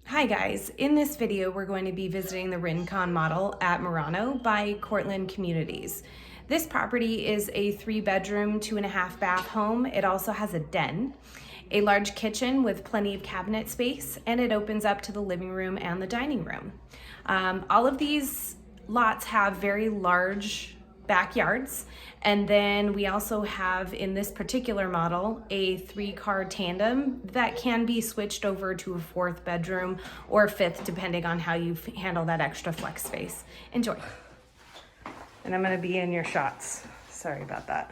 Hi guys, in this video we're going to be visiting the Rincon model at Mirano by Courtland Communities. This property is a 3-bedroom, 2.5 bath home. It also has a den, a large kitchen with plenty of cabinet space, and it opens up to the living room and the dining room. All of these lots have very large backyards, and then we also have, in this particular model, a 3-car tandem that can be switched over to a 4th bedroom or 5th, depending on how you handle that extra flex space. Enjoy. And I'm going to be in your shots. Sorry about that.